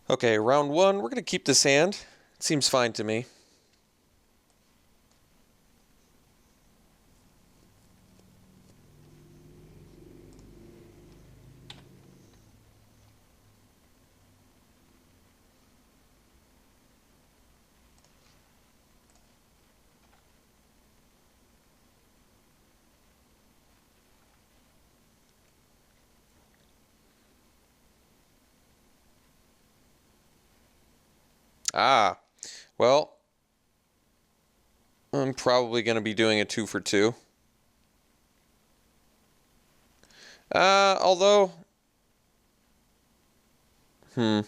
Okay, round one, we're going to keep this hand. It seems fine to me. Ah, well, I'm probably going to be doing a 2 for 2. Although, hmm.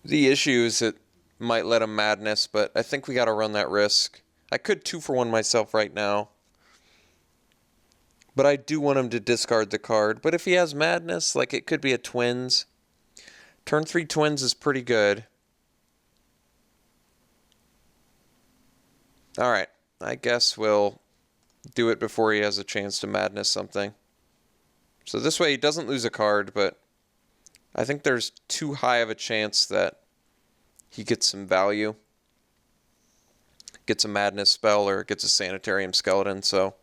The issue is it might let him madness, but I think we got to run that risk. I could 2 for 1 myself right now. But I do want him to discard the card. But if he has madness, like it could be a twins. Turn 3 twins is pretty good. Alright, I guess we'll do it before he has a chance to madness something. So this way he doesn't lose a card, but I think there's too high of a chance that he gets some value. Gets a madness spell or gets a sanitarium skeleton, so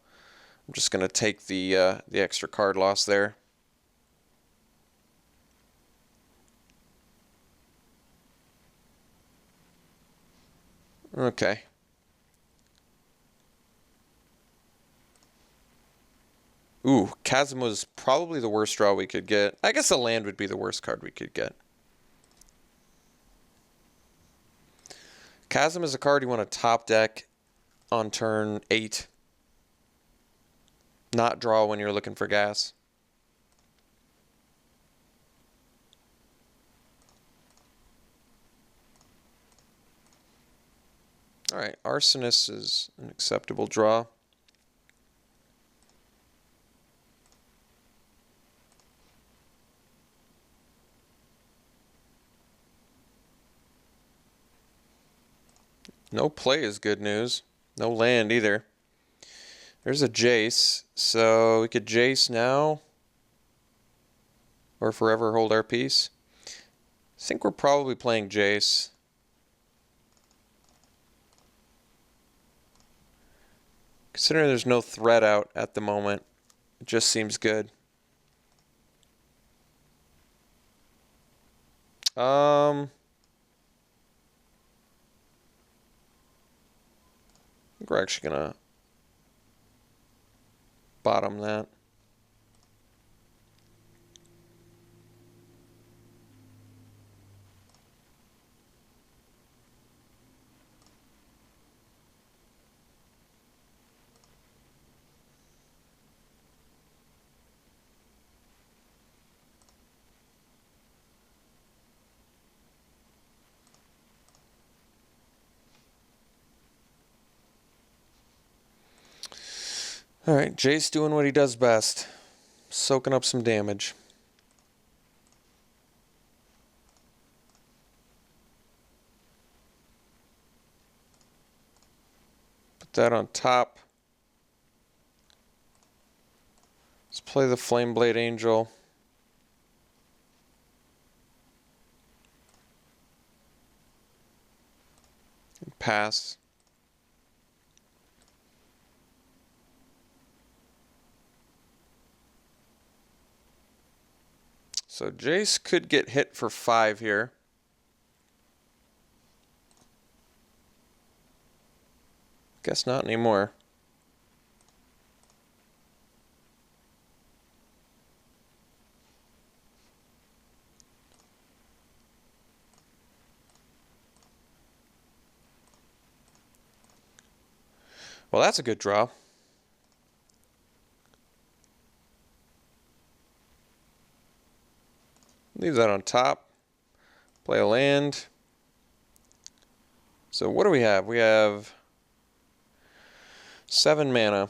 I'm just going to take the extra card loss there. Okay. Ooh, Chasm was probably the worst draw we could get. I guess a land would be the worst card we could get. Chasm is a card you want to top deck on turn 8. Not draw when you're looking for gas. Alright, Arsonist is an acceptable draw. No play is good news. No land either. There's a Jace, so we could Jace now. Or forever hold our peace. I think we're probably playing Jace. Considering there's no threat out at the moment, it just seems good. I think we're actually gonna bottom that. Alright, Jace doing what he does best. Soaking up some damage. Put that on top. Let's play the Flameblade Angel. And pass. So Jace could get hit for 5 here. Guess not anymore. Well, that's a good draw. Leave that on top. Play a land. So what do we have? We have 7 mana.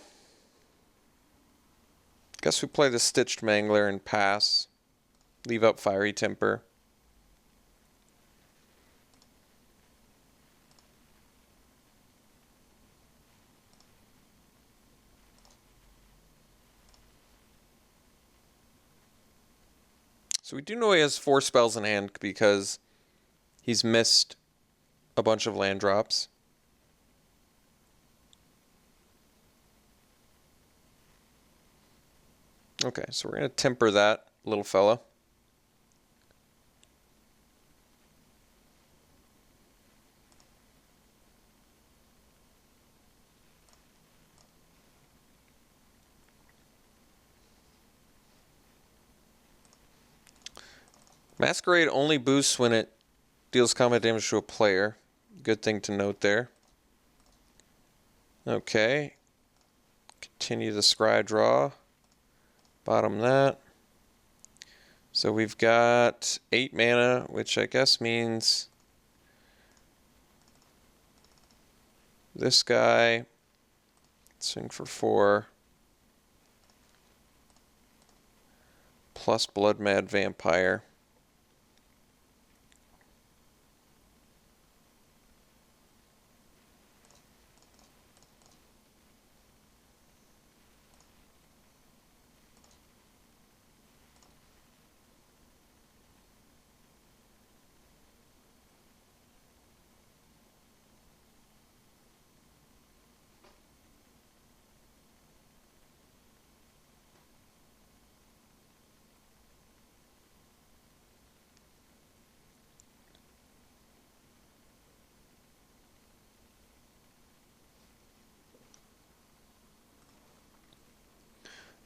Guess we play the Stitched Mangler and pass. Leave up Fiery Temper. So we do know he has 4 spells in hand because he's missed a bunch of land drops. Okay, so we're going to temper that little fella. Masquerade only boosts when it deals combat damage to a player. Good thing to note there. Okay. Continue the scry draw. Bottom that. So we've got 8 mana, which I guess means this guy. Swing for 4. Plus Blood Mad Vampire.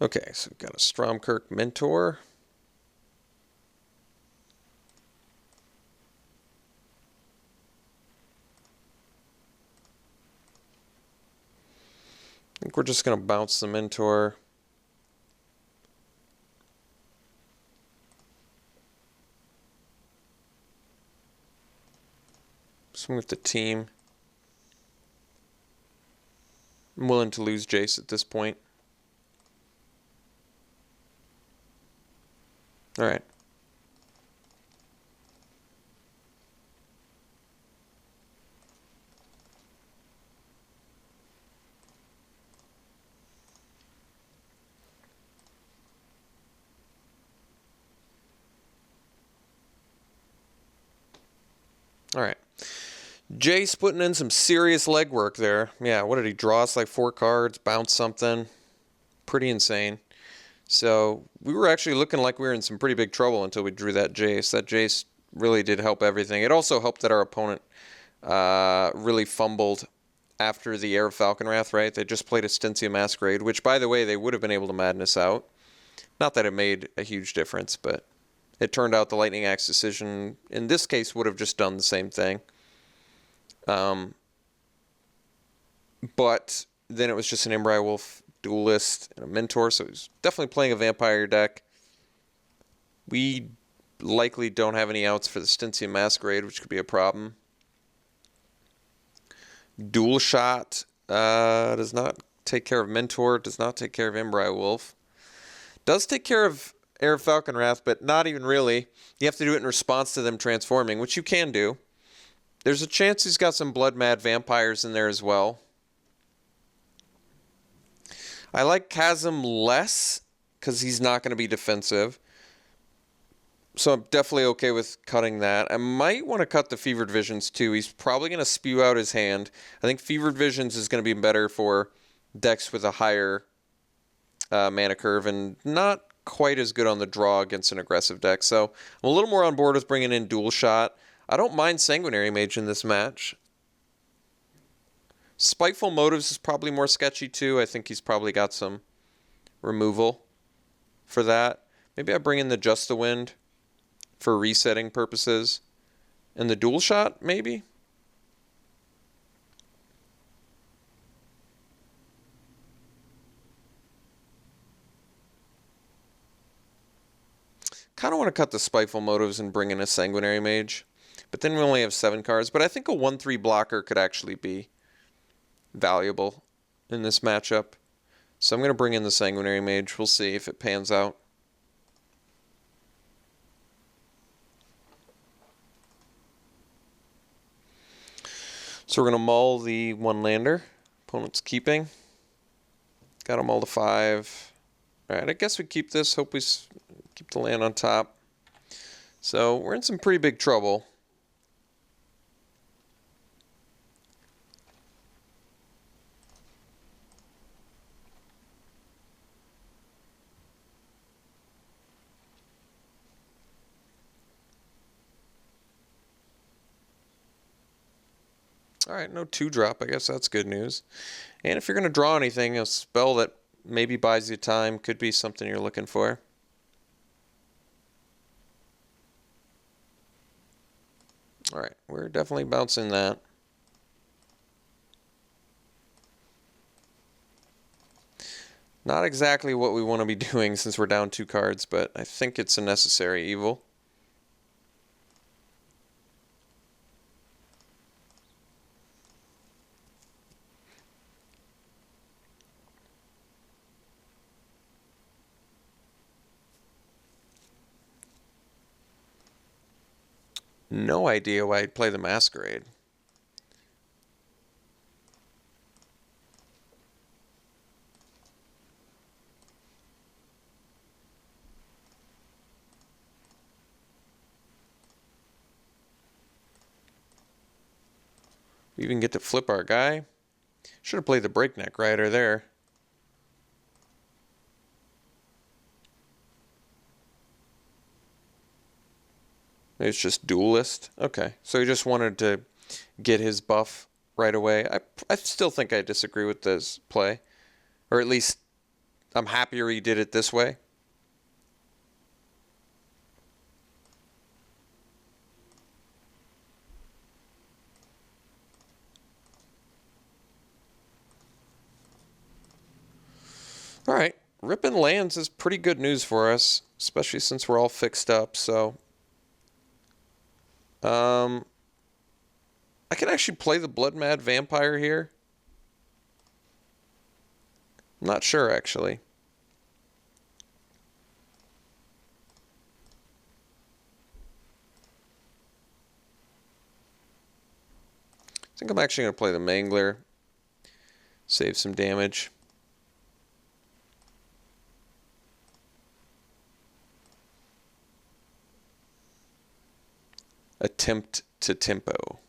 Okay, so we've got a Stromkirk Mentor. I think we're just going to bounce the Mentor. Swing with the team. I'm willing to lose Jace at this point. All right. All right. Jace putting in some serious legwork there. Yeah, what did he draw us? Like 4 cards, bounce something. Pretty insane. So we were actually looking like we were in some pretty big trouble until we drew that Jace. That Jace really did help everything. It also helped that our opponent really fumbled after the Air of Falconwrath, right? They just played a Styncia Masquerade, which, by the way, they would have been able to madness out. Not that it made a huge difference, but it turned out the Lightning Axe decision, in this case, would have just done the same thing. But then it was just an Embryo Wolf Duelist and a Mentor, so he's definitely playing a Vampire deck. We likely don't have any outs for the Styncia Masquerade, which could be a problem. Dual Shot does not take care of Mentor, does not take care of Embryo Wolf. Does take care of Air of Falconwrath, but not even really. You have to do it in response to them transforming, which you can do. There's a chance he's got some Blood Mad Vampires in there as well. I like Chasm less because he's not going to be defensive. So I'm definitely okay with cutting that. I might want to cut the Fevered Visions too. He's probably going to spew out his hand. I think Fevered Visions is going to be better for decks with a higher mana curve and not quite as good on the draw against an aggressive deck. So I'm a little more on board with bringing in Dual Shot. I don't mind Sanguinary Mage in this match. Spiteful Motives is probably more sketchy too. I think he's probably got some removal for that. Maybe I bring in the Just the Wind for resetting purposes. And the Dual Shot, maybe? Kind of want to cut the Spiteful Motives and bring in a Sanguinary Mage. But then we only have 7 cards. But I think a 1/3 blocker could actually be valuable in this matchup. So I'm going to bring in the Sanguinary Mage. We'll see if it pans out. So we're going to mull the 1-lander. Opponent's keeping. Got him all to 5. Alright, I guess we keep this. Hope we keep the land on top. So we're in some pretty big trouble. Alright, no 2-drop. I guess that's good news. And if you're going to draw anything, a spell that maybe buys you time could be something you're looking for. Alright, we're definitely bouncing that. Not exactly what we want to be doing since we're down 2 cards, but I think it's a necessary evil. No idea why I'd play the Masquerade. We even get to flip our guy. Should have played the Breakneck Rider there. It's just Duelist. Okay, so he just wanted to get his buff right away. I still think I disagree with this play. Or at least I'm happier he did it this way. Alright, ripping lands is pretty good news for us, especially since we're all fixed up, so... I can actually play the Blood Mad Vampire here. I'm not sure, actually. I think I'm actually going to play the Mangler. Save some damage. Attempt to tempo.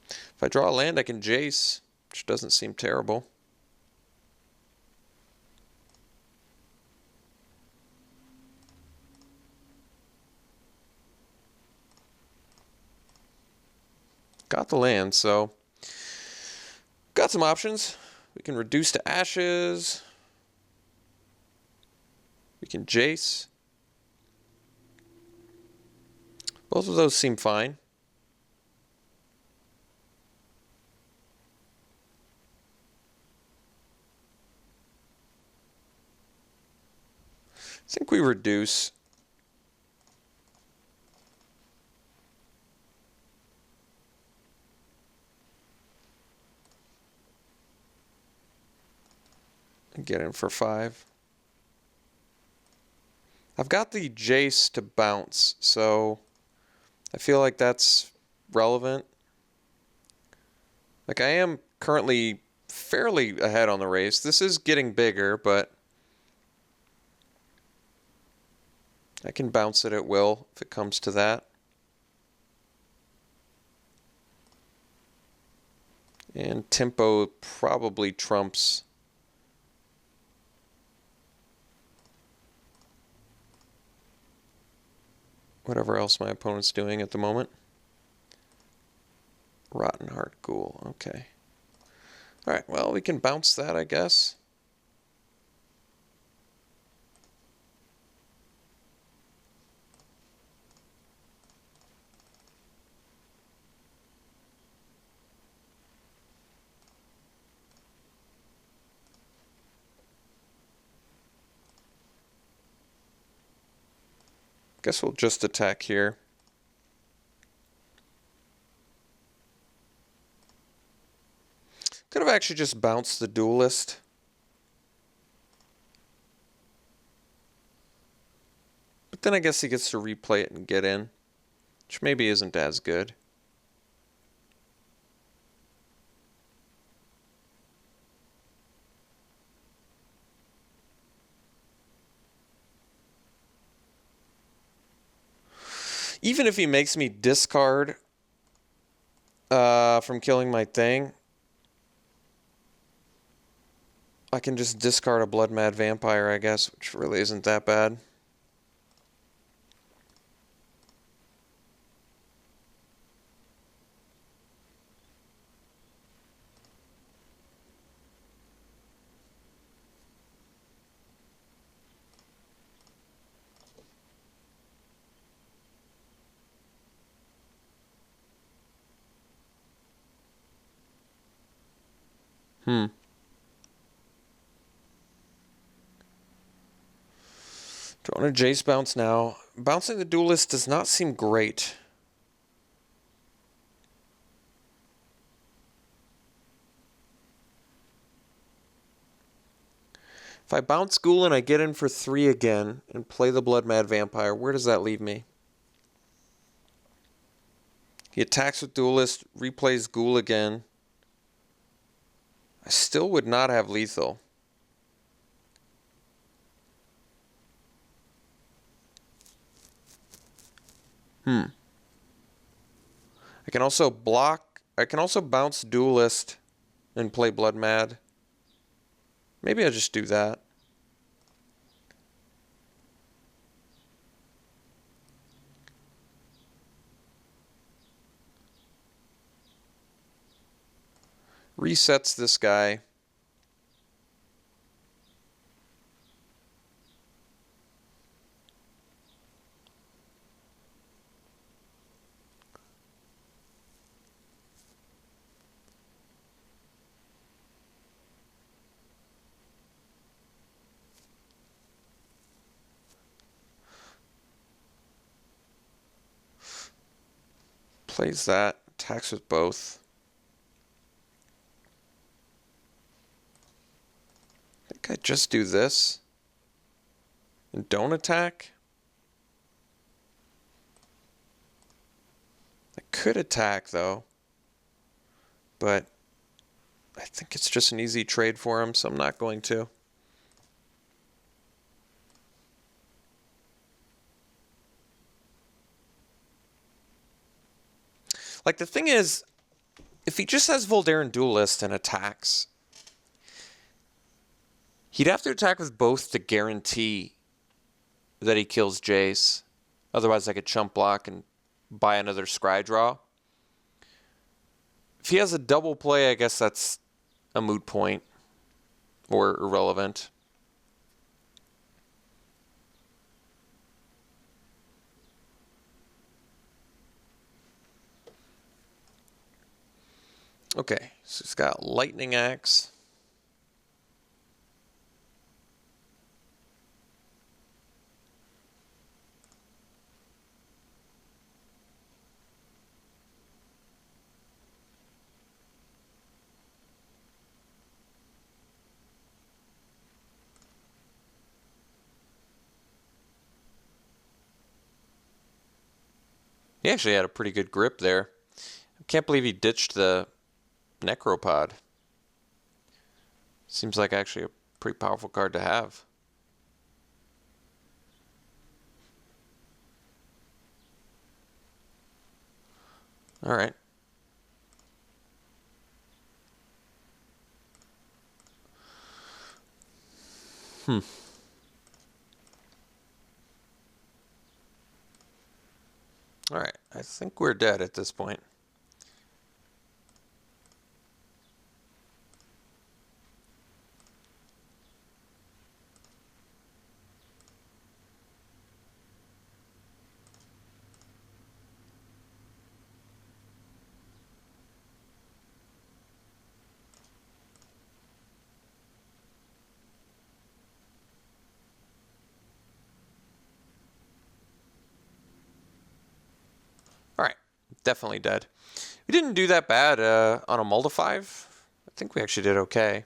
If I draw a land, I can Jace, which doesn't seem terrible. Got the land, so got some options. We can reduce to ashes. We can Jace. Both of those seem fine. I think we reduce. And get in for 5. I've got the Jace to bounce, so I feel like that's relevant. Like, I am currently fairly ahead on the race. This is getting bigger, but I can bounce it at will if it comes to that. And tempo probably trumps whatever else my opponent's doing at the moment. Rotten Heart Ghoul, okay. Alright, well, we can bounce that, I guess. Guess we'll just attack here. Could have actually just bounced the Duelist. But then I guess he gets to replay it and get in, which maybe isn't as good. Even if he makes me discard from killing my thing, I can just discard a Blood Mad Vampire, I guess, which really isn't that bad. Do I want to Jace bounce now? Bouncing the Duelist does not seem great. If I bounce Ghoul and I get in for 3 again and play the Blood Mad Vampire, where does that leave me? He attacks with Duelist, replays Ghoul again. I still would not have lethal. I can also block. I can also bounce Duelist and play Blood Mad. Maybe I'll just do that. Resets this guy. Plays that. Attacks with both. I think I just do this. And don't attack. I could attack though. But I think it's just an easy trade for him, so I'm not going to. Like, the thing is, if he just has Voldaren Duelist and attacks, he'd have to attack with both to guarantee that he kills Jace. Otherwise, I could chump block and buy another Scry draw. If he has a double play, I guess that's a moot point or irrelevant. Okay, so he's got Lightning Axe. He actually had a pretty good grip there. I can't believe he ditched the Necropod. Seems like actually a pretty powerful card to have. All right. All right. I think we're dead at this point. All right. Definitely dead. We didn't do that bad on a Moldify. I think we actually did okay.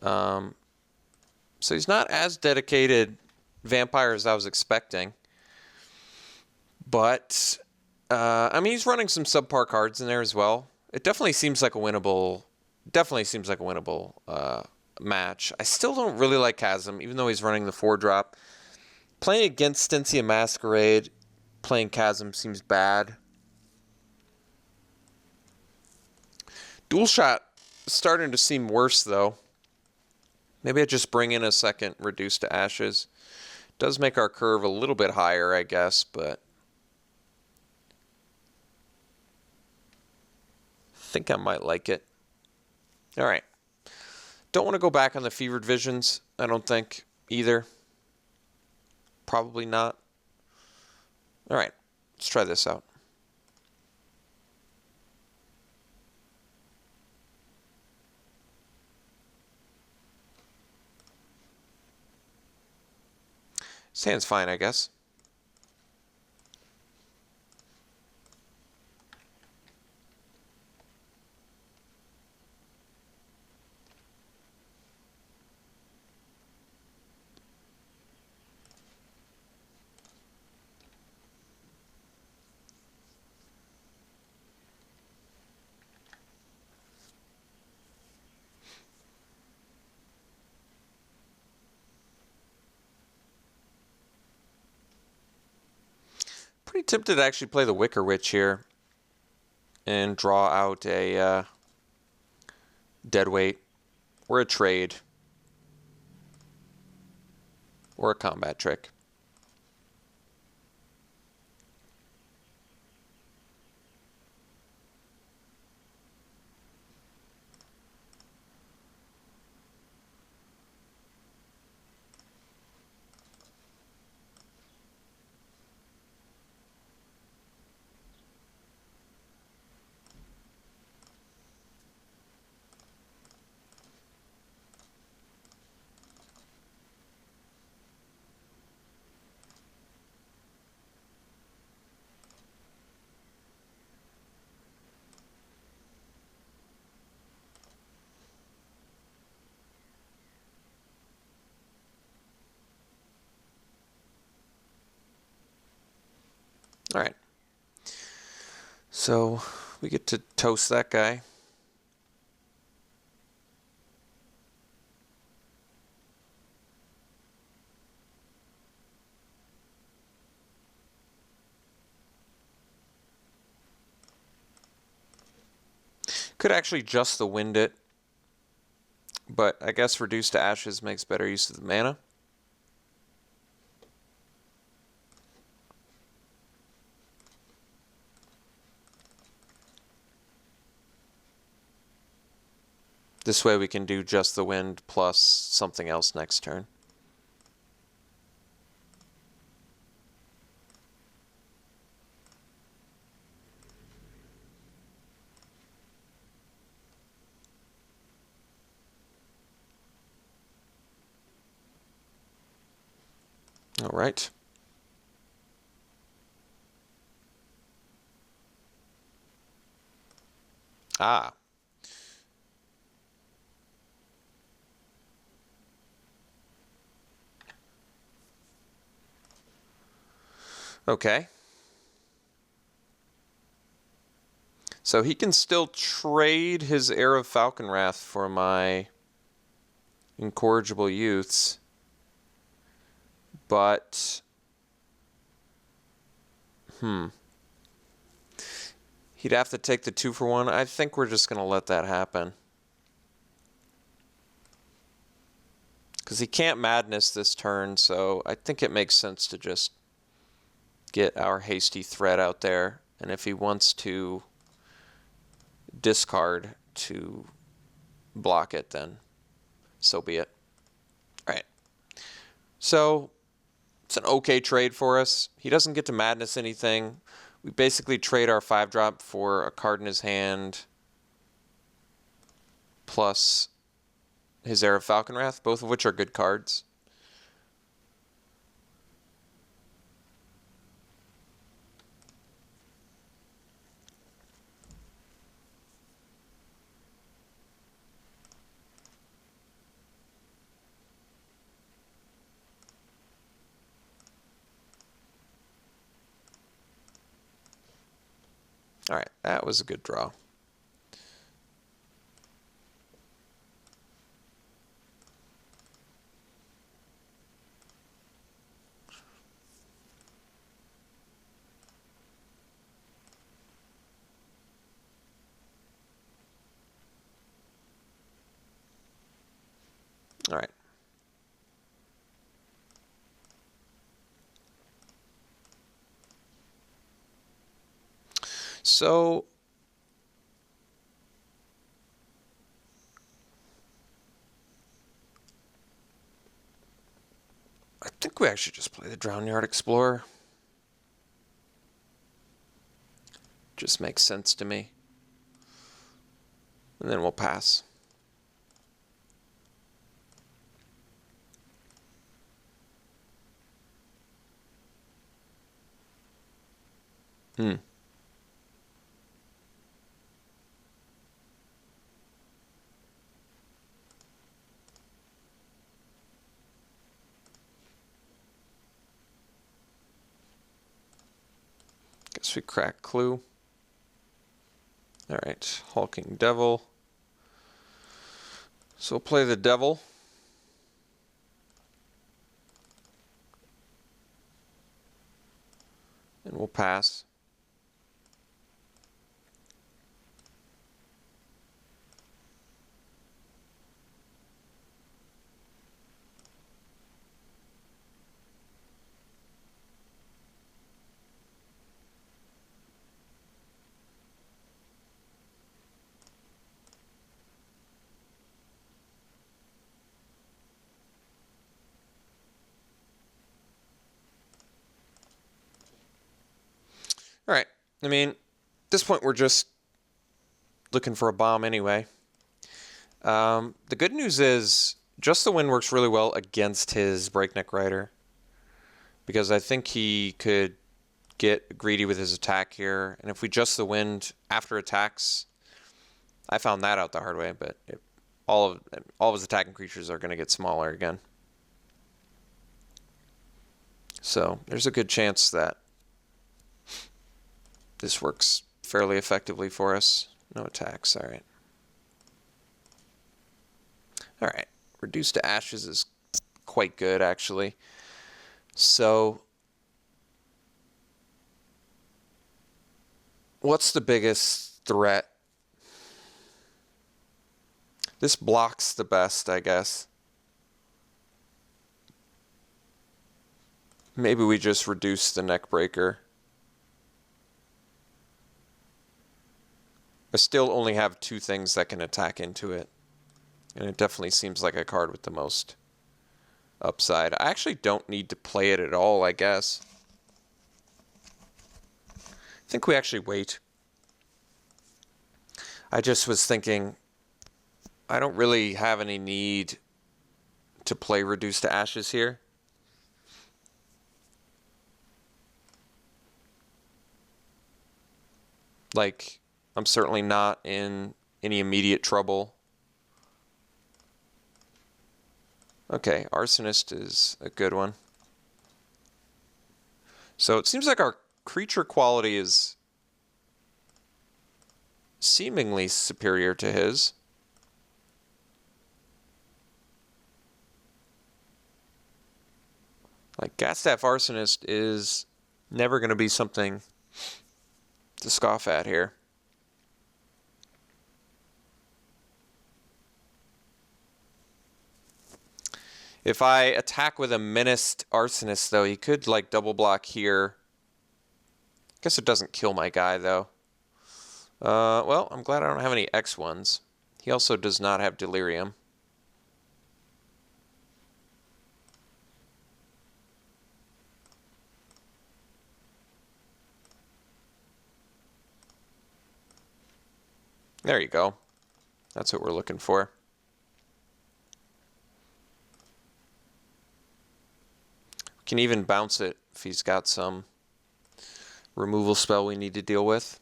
So he's not as dedicated vampire as I was expecting. But, I mean, he's running some subpar cards in there as well. It definitely seems like a winnable, match. I still don't really like Chasm, even though he's running the 4-drop. Playing against Stensia Masquerade, playing Chasm seems bad. Dual Shot is starting to seem worse, though. Maybe I just bring in a second Reduce to Ashes. Does make our curve a little bit higher, I guess, but I think I might like it. All right. Don't want to go back on the Fevered Visions, I don't think, either. Probably not. All right. Let's try this out. This hand's fine, I guess. Pretty tempted to actually play the Wicker Witch here and draw out a deadweight or a trade or a combat trick. All right. So we get to toast that guy. Could actually just the wind it, but I guess Reduce to Ashes makes better use of the mana. This way we can do just the wind plus something else next turn. All right. Ah. Okay. So he can still trade his Heir of Falconwrath for my Incorrigible Youths, but he'd have to take the 2-for-1. I think we're just going to let that happen. Because he can't Madness this turn, so I think it makes sense to just get our Hasty Threat out there. And if he wants to discard to block it, then so be it. All right. So it's an okay trade for us. He doesn't get to Madness anything. We basically trade our 5-drop for a card in his hand plus his Heir of Falconwrath, both of which are good cards. All right, that was a good draw. All right. So I think we actually just play the Drowned Yard Explorer. Just makes sense to me. And then we'll pass. Guess we crack Clue. Alright, Hulking Devil. So we'll play the Devil. And we'll pass. All right. I mean, at this point, we're just looking for a bomb anyway. The good news is Just the Wind works really well against his Breakneck Rider, because I think he could get greedy with his attack here. And if we Just the Wind after attacks, I found that out the hard way, but all of his attacking creatures are going to get smaller again. So there's a good chance that this works fairly effectively for us. No attacks, all right. All right, Reduced to Ashes is quite good, actually. So what's the biggest threat? This blocks the best, I guess. Maybe we just reduce the Neckbreaker. I still only have 2 things that can attack into it. And it definitely seems like a card with the most upside. I actually don't need to play it at all, I guess. I think we actually wait. I just was thinking, I don't really have any need to play Reduced to Ashes here. Like, I'm certainly not in any immediate trouble. Okay, Arsonist is a good one. So it seems like our creature quality is seemingly superior to his. Like, Gatstaff Arsonist is never going to be something to scoff at here. If I attack with a Menaced Arsonist, though, he could, like, double block here. Guess it doesn't kill my guy, though. Well, I'm glad I don't have any X1s. He also does not have Delirium. There you go. That's what we're looking for. We can even bounce it if he's got some removal spell we need to deal with.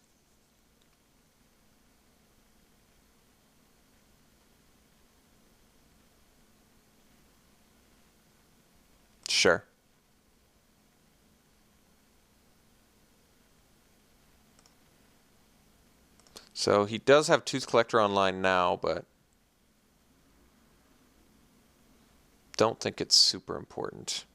Sure. So he does have Tooth Collector online now, but don't think it's super important.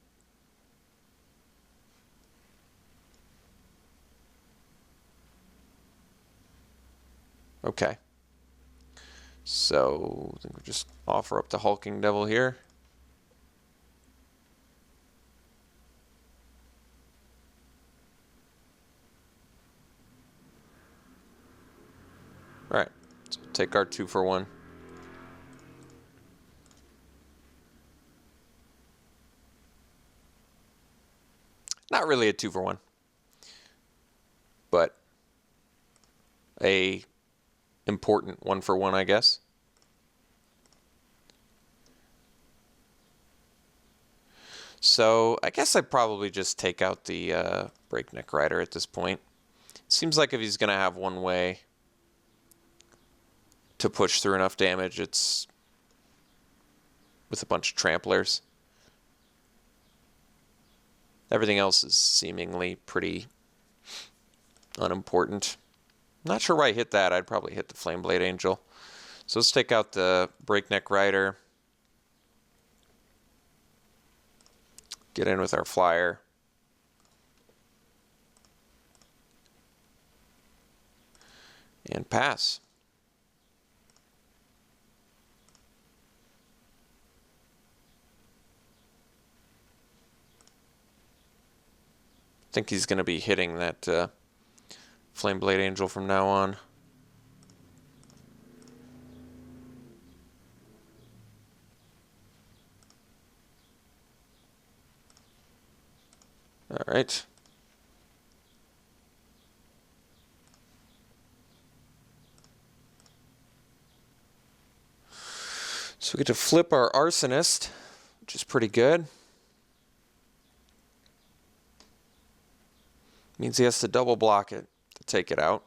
Okay. So I think we'll just offer up the Hulking Devil here. Alright, so take our 2 for 1. Not really a 2 for 1, but a important 1 for 1, I guess. So I guess I'd probably just take out the Breakneck Rider at this point. It seems like if he's going to have one way to push through enough damage, it's with a bunch of tramplers. Everything else is seemingly pretty unimportant. Not sure why I hit that. I'd probably hit the Flameblade Angel. So let's take out the Breakneck Rider. Get in with our flyer. And pass. I think he's going to be hitting that Flameblade Angel from now on. All right. So we get to flip our Arsonist, which is pretty good. Means he has to double block it to take it out.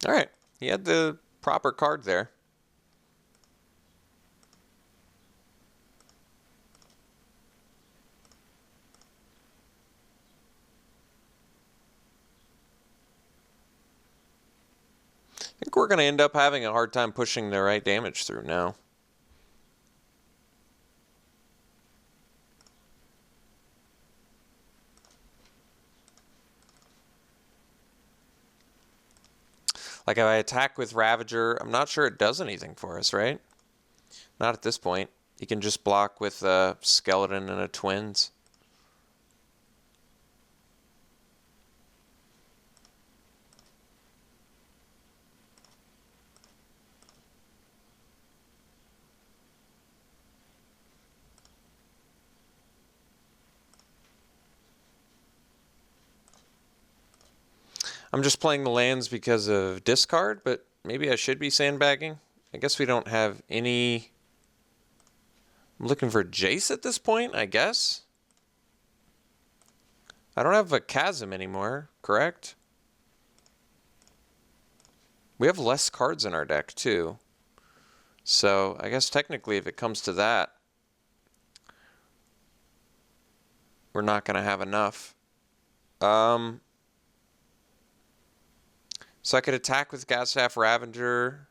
All right, he had the proper card there. I think we're going to end up having a hard time pushing the right damage through now. Like if I attack with Ravager, I'm not sure it does anything for us, right? Not at this point. You can just block with a Skeleton and a Twins. I'm just playing the lands because of discard, but maybe I should be sandbagging. I guess we don't have any... I'm looking for Jace at this point, I guess. I don't have a Chasm anymore, correct? We have less cards in our deck, too. So I guess technically if it comes to that, we're not going to have enough. So I could attack with Gadstaff Ravager,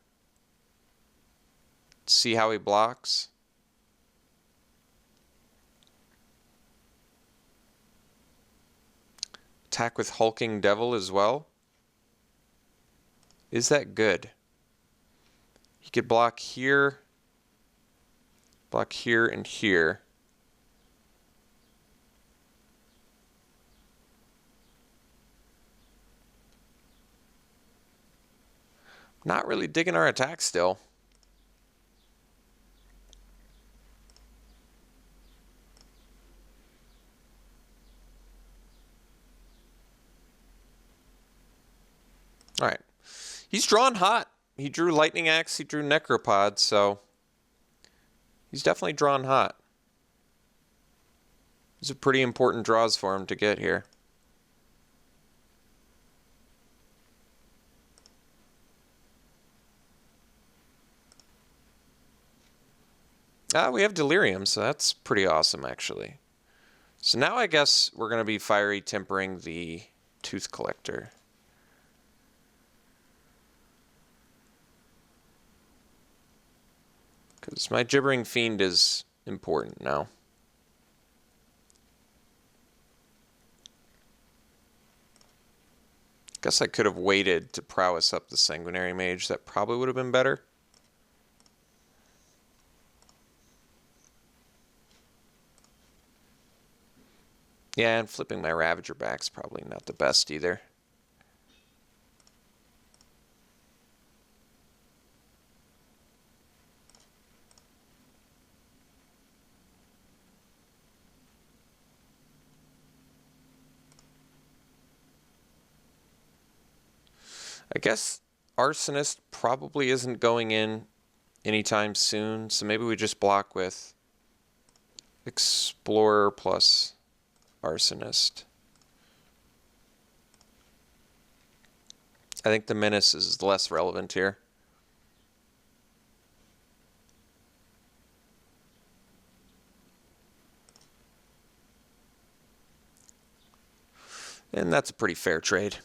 see how he blocks. Attack with Hulking Devil as well. Is that good? He could block here, and here. Not really digging our attack still. All right. He's drawn hot. He drew Lightning Axe, he drew Necropod, so he's definitely drawn hot. These are pretty important draws for him to get here. We have Delirium, so that's pretty awesome, actually. So now I guess we're going to be Fiery Tempering the Tooth Collector. Because my Gibbering Fiend is important now. Guess I could have waited to prowess up the Sanguinary Mage. That probably would have been better. Yeah, and flipping my Ravager back's probably not the best either. I guess Arsonist probably isn't going in anytime soon, so maybe we just block with Explorer plus Arsonist. I think the Menace is less relevant here. And that's a pretty fair trade.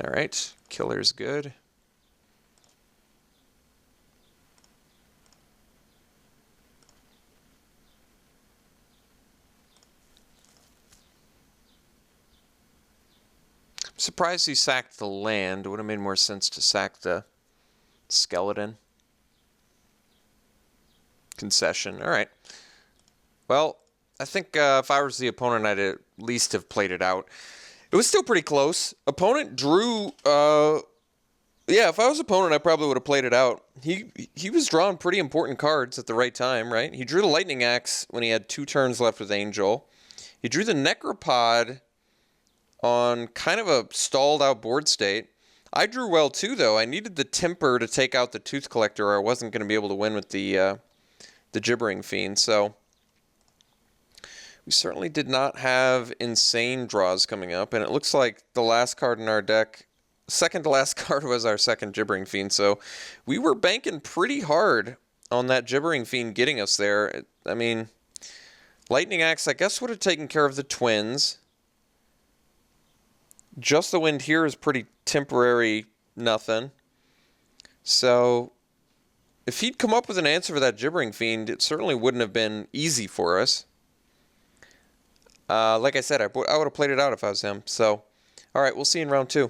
All right, killer's good. I'm surprised he sacked the land. It would have made more sense to sack the skeleton. Concession. All right. Well, I think if I was the opponent, I'd at least have played it out. It was still pretty close. Opponent drew... yeah, if I was opponent, I probably would have played it out. He was drawing pretty important cards at the right time, right? He drew the Lightning Axe when he had 2 turns left with Angel. He drew the Necropod on kind of a stalled out board state. I drew well too, though. I needed the Temper to take out the Tooth Collector, or I wasn't going to be able to win with the Gibbering Fiend, so... We certainly did not have insane draws coming up, and it looks like the last card in our deck, second to last card, was our second Gibbering Fiend, so we were banking pretty hard on that Gibbering Fiend getting us there. I mean, Lightning Axe, I guess, would have taken care of the twins. Just the Wind here is pretty temporary nothing. So, if he'd come up with an answer for that Gibbering Fiend, it certainly wouldn't have been easy for us. Like I said, I would have played it out if I was him. So, all right, we'll see you in round 2.